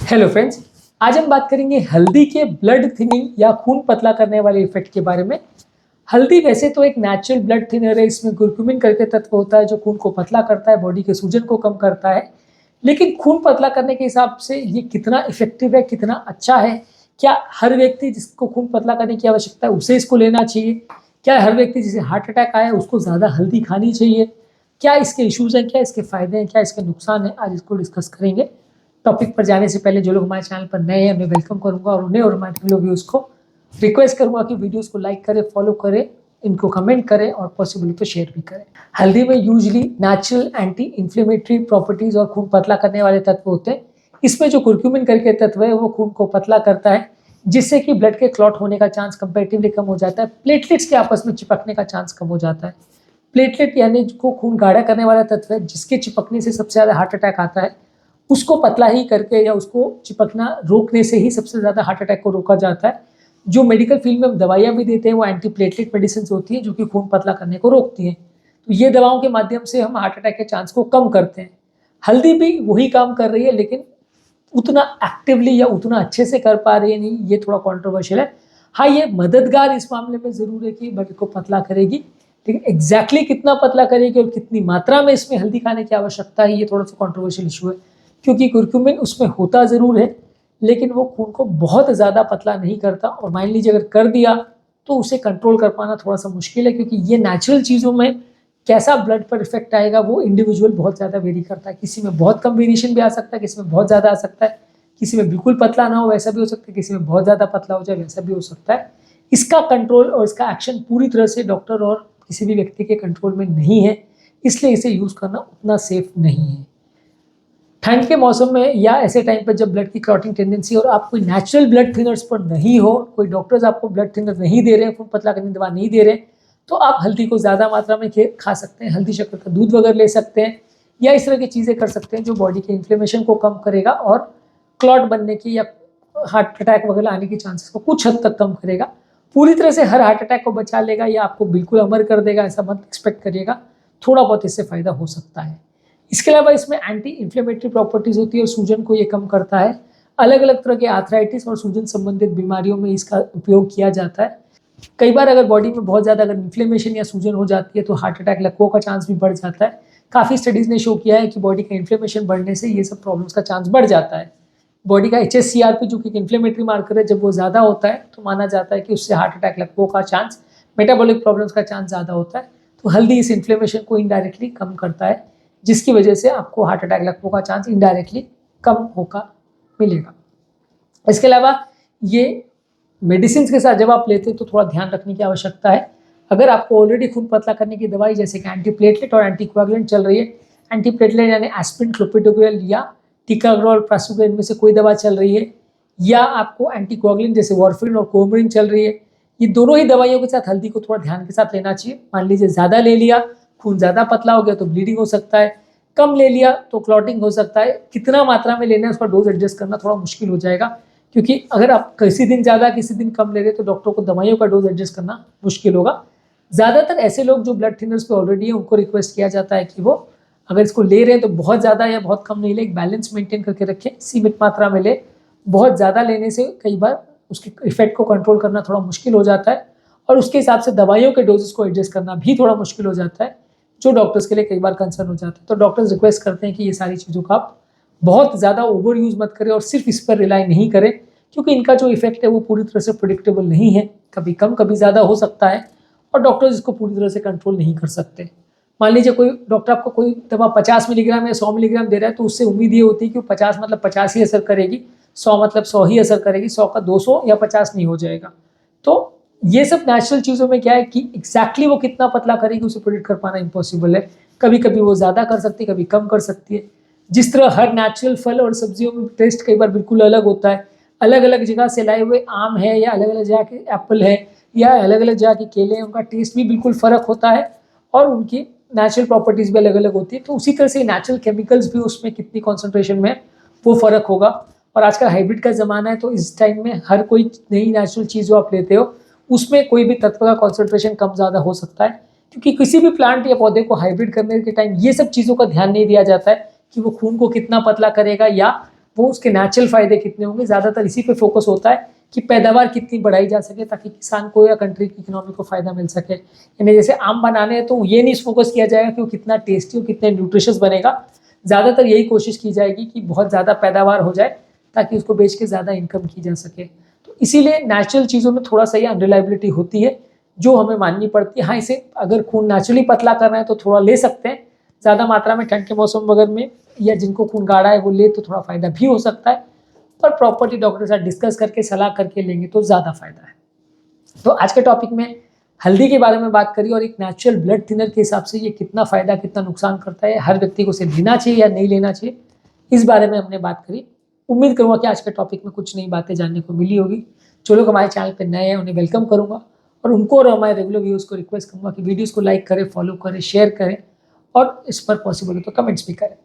Hello friends, आज हम बात करेंगे हल्दी के ब्लड थिनिंग या खून पतला करने वाले इफेक्ट के बारे में। हल्दी वैसे तो एक नेचुरल ब्लड थिनर है। इसमें कुर्कुमिन करके तत्व होता है जो खून को पतला करता है, बॉडी के सूजन को कम करता है। लेकिन खून पतला करने के हिसाब से ये कितना इफेक्टिव है, कितना अच्छा है, क्या हर व्यक्ति जिसको खून पतला करने की आवश्यकता है उसे इसको लेना चाहिए, क्या हर व्यक्ति जिसे हार्ट अटैक आया है उसको ज़्यादा हल्दी खानी चाहिए, क्या इसके इश्यूज हैं, क्या इसके फायदे हैं, क्या इसके नुकसान हैं, आज इसको डिस्कस करेंगे। टॉपिक पर जाने से पहले जो लोग हमारे चैनल पर नए हैं मैं वेलकम करूंगा और उन्हें और हमारे व्यूअर्स को रिक्वेस्ट करूंगा कि वीडियोस को लाइक करें, फॉलो करें, इनको कमेंट करें और पॉसिबल तो शेयर भी करें। हल्दी में usually natural anti inflammatory properties और खून पतला करने वाले तत्व होते हैं। इसमें जो कुर्क्यूमिन करके तत्व है वो खून को पतला करता है, जिससे कि ब्लड के क्लॉट होने का चांस कंपेरेटिवली कम हो जाता है। प्लेटलेट्स के आपस में चिपकने का चांस कम हो जाता है। प्लेटलेट यानी जो खून गाढ़ा करने वाला तत्व है, जिसके चिपकने से सबसे ज़्यादा हार्ट अटैक आता है, उसको पतला ही करके या उसको चिपकना रोकने से ही सबसे ज़्यादा हार्ट अटैक को रोका जाता है। जो मेडिकल फील्ड में हम दवाइयाँ भी देते हैं वो एंटी प्लेटलेट मेडिसिन होती हैं जो कि खून पतला करने को रोकती हैं। तो ये दवाओं के माध्यम से हम हार्ट अटैक के चांस को कम करते हैं। हल्दी भी वही काम कर रही है, लेकिन उतना एक्टिवली या उतना अच्छे से कर पा रही है नहीं, ये थोड़ा कॉन्ट्रोवर्शियल है। हाँ, ये मददगार इस मामले में ज़रूर है कि ब्लड को पतला करेगी, लेकिन एग्जैक्टली कितना पतला करेगी और कितनी मात्रा में इसमें हल्दी खाने की आवश्यकता है, ये थोड़ा सा कॉन्ट्रोवर्शियल इशू है। क्योंकि कुर्क्यूमिन उसमें होता ज़रूर है, लेकिन वो खून को बहुत ज़्यादा पतला नहीं करता, और मान लीजिए अगर कर दिया तो उसे कंट्रोल कर पाना थोड़ा सा मुश्किल है, क्योंकि ये नेचुरल चीज़ों में कैसा ब्लड पर इफेक्ट आएगा वो इंडिविजुअल बहुत ज़्यादा वेरी करता है। किसी में बहुत कम वेरिएशन भी आ सकता है, किसी में बहुत ज़्यादा आ सकता है, किसी में बिल्कुल पतला ना हो वैसा भी हो सकता है, किसी में बहुत ज़्यादा पतला हो जाए वैसा भी हो सकता है। इसका कंट्रोल और इसका एक्शन पूरी तरह से डॉक्टर और किसी भी व्यक्ति के कंट्रोल में नहीं है, इसलिए इसे यूज़ करना उतना सेफ नहीं है। ठंड के मौसम में या ऐसे टाइम पर जब ब्लड की क्लॉटिंग टेंडेंसी और आप कोई नेचुरल ब्लड थिनर्स पर नहीं हो, कोई डॉक्टर्स आपको ब्लड थिनर नहीं दे रहे हैं, खून पतला करने की दवा नहीं दे रहे हैं, तो आप हल्दी को ज़्यादा मात्रा में खा सकते हैं। हल्दी शक्कर का दूध वगैरह ले सकते हैं, या इस तरह की चीज़ें कर सकते हैं जो बॉडी के इन्फ्लेमेशन को कम करेगा और क्लॉट बनने की या हार्ट अटैक वगैरह आने की चांसेस को कुछ हद तक कम करेगा। पूरी तरह से हर हार्ट अटैक को बचा लेगा या आपको बिल्कुल अमर कर देगा ऐसा मत एक्सपेक्ट करिएगा, थोड़ा बहुत इससे फ़ायदा हो सकता है। इसके अलावा इसमें एंटी इन्फ्लेमेटरी प्रॉपर्टीज़ होती है और सूजन को ये कम करता है। अलग अलग तरह के आर्थराइटिस और सूजन संबंधित बीमारियों में इसका उपयोग किया जाता है। कई बार अगर बॉडी में बहुत ज़्यादा अगर इन्फ्लेमेशन या सूजन हो जाती है तो हार्ट अटैक लकवों का चांस भी बढ़ जाता है। काफ़ी स्टडीज़ ने शो किया है कि बॉडी का इन्फ्लेमेशन बढ़ने से ये सब प्रॉब्लम्स का चांस बढ़ जाता है। बॉडी का HSCRP जो कि एक इन्फ्लेमेटरी मार्कर है, जब वो ज़्यादा होता है तो माना जाता है कि उससे हार्ट अटैक लकवों का चांस, मेटाबॉलिक प्रॉब्लम्स का चांस ज़्यादा होता है। तो हल्दी इस इन्फ्लेमेशन को इनडायरेक्टली कम करता है, जिसकी वजह से आपको हार्ट अटैक लगने का चांस इनडायरेक्टली कम होगा मिलेगा। इसके अलावा ये मेडिसिन के साथ जब आप लेते हैं तो थोड़ा ध्यान रखने की आवश्यकता है। अगर आपको ऑलरेडी खून पतला करने की दवाई जैसे कि एंटीप्लेटलेट और एंटीकोएगुलेंट चल रही है, एंटीप्लेटलेट यानी एस्पिरिन, क्लोपिडोग्रेल या टिकाग्रोल, प्रासुग्रेल इनमें से कोई दवा चल रही है, या आपको एंटीकोएगुलेंट जैसे वारफरिन और कोमरिन चल रही है, ये दोनों ही दवाइयों के साथ हल्दी को थोड़ा ध्यान के साथ लेना चाहिए। मान लीजिए ज़्यादा ले लिया, खून ज़्यादा पतला हो गया तो ब्लीडिंग हो सकता है, कम ले लिया तो क्लॉटिंग हो सकता है। कितना मात्रा में लेना है उसका डोज एडजस्ट करना थोड़ा मुश्किल हो जाएगा, क्योंकि अगर आप किसी दिन ज़्यादा किसी दिन कम ले रहे तो डॉक्टर को दवाइयों का डोज एडजस्ट करना मुश्किल होगा। ज़्यादातर ऐसे लोग जो ब्लड थिनर्स पे ऑलरेडी है उनको रिक्वेस्ट किया जाता है कि वो अगर इसको ले रहे हैं तो बहुत ज़्यादा या बहुत कम नहीं ले, एक बैलेंस मेंटेन करके रखें, सीमित मात्रा में ले। बहुत ज़्यादा लेने से कई बार उसके इफेक्ट को कंट्रोल करना थोड़ा मुश्किल हो जाता है, और उसके हिसाब से दवाइयों के डोजेस को एडजस्ट करना भी थोड़ा मुश्किल हो जाता है, जो डॉक्टर्स के लिए कई बार कंसर्न हो जाता है। तो डॉक्टर्स रिक्वेस्ट करते हैं कि ये सारी चीज़ों का आप बहुत ज़्यादा ओवर यूज़ मत करें और सिर्फ इस पर रिलाई नहीं करें, क्योंकि इनका जो इफेक्ट है वो पूरी तरह से प्रेडिक्टेबल नहीं है, कभी कम कभी ज़्यादा हो सकता है, और डॉक्टर्स इसको पूरी तरह से कंट्रोल नहीं कर सकते। मान लीजिए कोई डॉक्टर आपको कोई दवा 50 मिलीग्राम या 100 मिलीग्राम दे रहा है, तो उससे उम्मीद ये होती है कि 50 मतलब 50 ही असर करेगी, 100 मतलब 100 ही असर करेगी, 100 का 200 या 50 नहीं हो जाएगा। तो ये सब नेचुरल चीज़ों में क्या है कि एग्जैक्टली वो कितना पतला करेगी उसे प्रेडिक्ट कर पाना इम्पॉसिबल है। कभी कभी वो ज़्यादा कर सकती है, कभी कम कर सकती है। जिस तरह हर नेचुरल फल और सब्जियों में टेस्ट कई बार बिल्कुल अलग होता है। अलग अलग जगह से लाए हुए आम है, या अलग अलग जगह के एप्पल है, या अलग अलग जगह के केले हैं, उनका टेस्ट भी बिल्कुल फ़र्क होता है और उनकी नेचुरल प्रॉपर्टीज़ भी अलग अलग होती है। तो उसी तरह से नेचुरल केमिकल्स भी उसमें कितनी कॉन्सेंट्रेशन में वो फ़र्क होगा। और आजकल हाइब्रिड का ज़माना है, तो इस टाइम में हर कोई नई नेचुरल चीज़ जो आप लेते हो उसमें कोई भी तत्व का कॉन्सेंट्रेशन कम ज़्यादा हो सकता है, क्योंकि किसी भी प्लांट या पौधे को हाइब्रिड करने के टाइम ये सब चीज़ों का ध्यान नहीं दिया जाता है कि वो खून को कितना पतला करेगा या वो उसके नेचुरल फायदे कितने होंगे, ज़्यादातर इसी पे फोकस होता है कि पैदावार कितनी बढ़ाई जा सके ताकि किसान को या कंट्री की इकोनॉमी को फायदा मिल सके। यानी जैसे आम बनाने हैं तो ये नहीं फोकस किया जाएगा कि वो कितना टेस्टी और कितने न्यूट्रिशियस बनेगा, ज़्यादातर यही कोशिश की जाएगी कि बहुत ज़्यादा पैदावार हो जाए ताकि उसको बेच के ज़्यादा इनकम की जा सके। तो इसीलिए नेचुरल चीज़ों में थोड़ा सा ये अनरिलायबिलिटी होती है जो हमें माननी पड़ती है। हाँ, इसे अगर खून नेचुरली पतला करना है तो थोड़ा ले सकते हैं, ज़्यादा मात्रा में ठंड के मौसम वगैरह में, या जिनको खून गाढ़ा है वो ले तो थोड़ा फायदा भी हो सकता है, पर प्रॉपर्टी डॉक्टर के साथ डिस्कस करके सलाह करके लेंगे तो ज़्यादा फायदा है। तो आज के टॉपिक में हल्दी के बारे में बात करी और एक नेचुरल ब्लड थिनर के हिसाब से ये कितना फायदा कितना नुकसान करता है, हर व्यक्ति को इसे लेना चाहिए या नहीं लेना चाहिए, इस बारे में हमने बात करी। उम्मीद करूँगा कि आज के टॉपिक में कुछ नई बातें जानने को मिली होगी। जो लोग हमारे चैनल पर नए हैं उन्हें वेलकम करूँगा और उनको और हमारे रेगुलर व्यूअर्स को रिक्वेस्ट करूँगा कि वीडियोज़ को लाइक करें, फॉलो करें, शेयर करें और इस पर पॉसिबल हो तो कमेंट्स भी करें।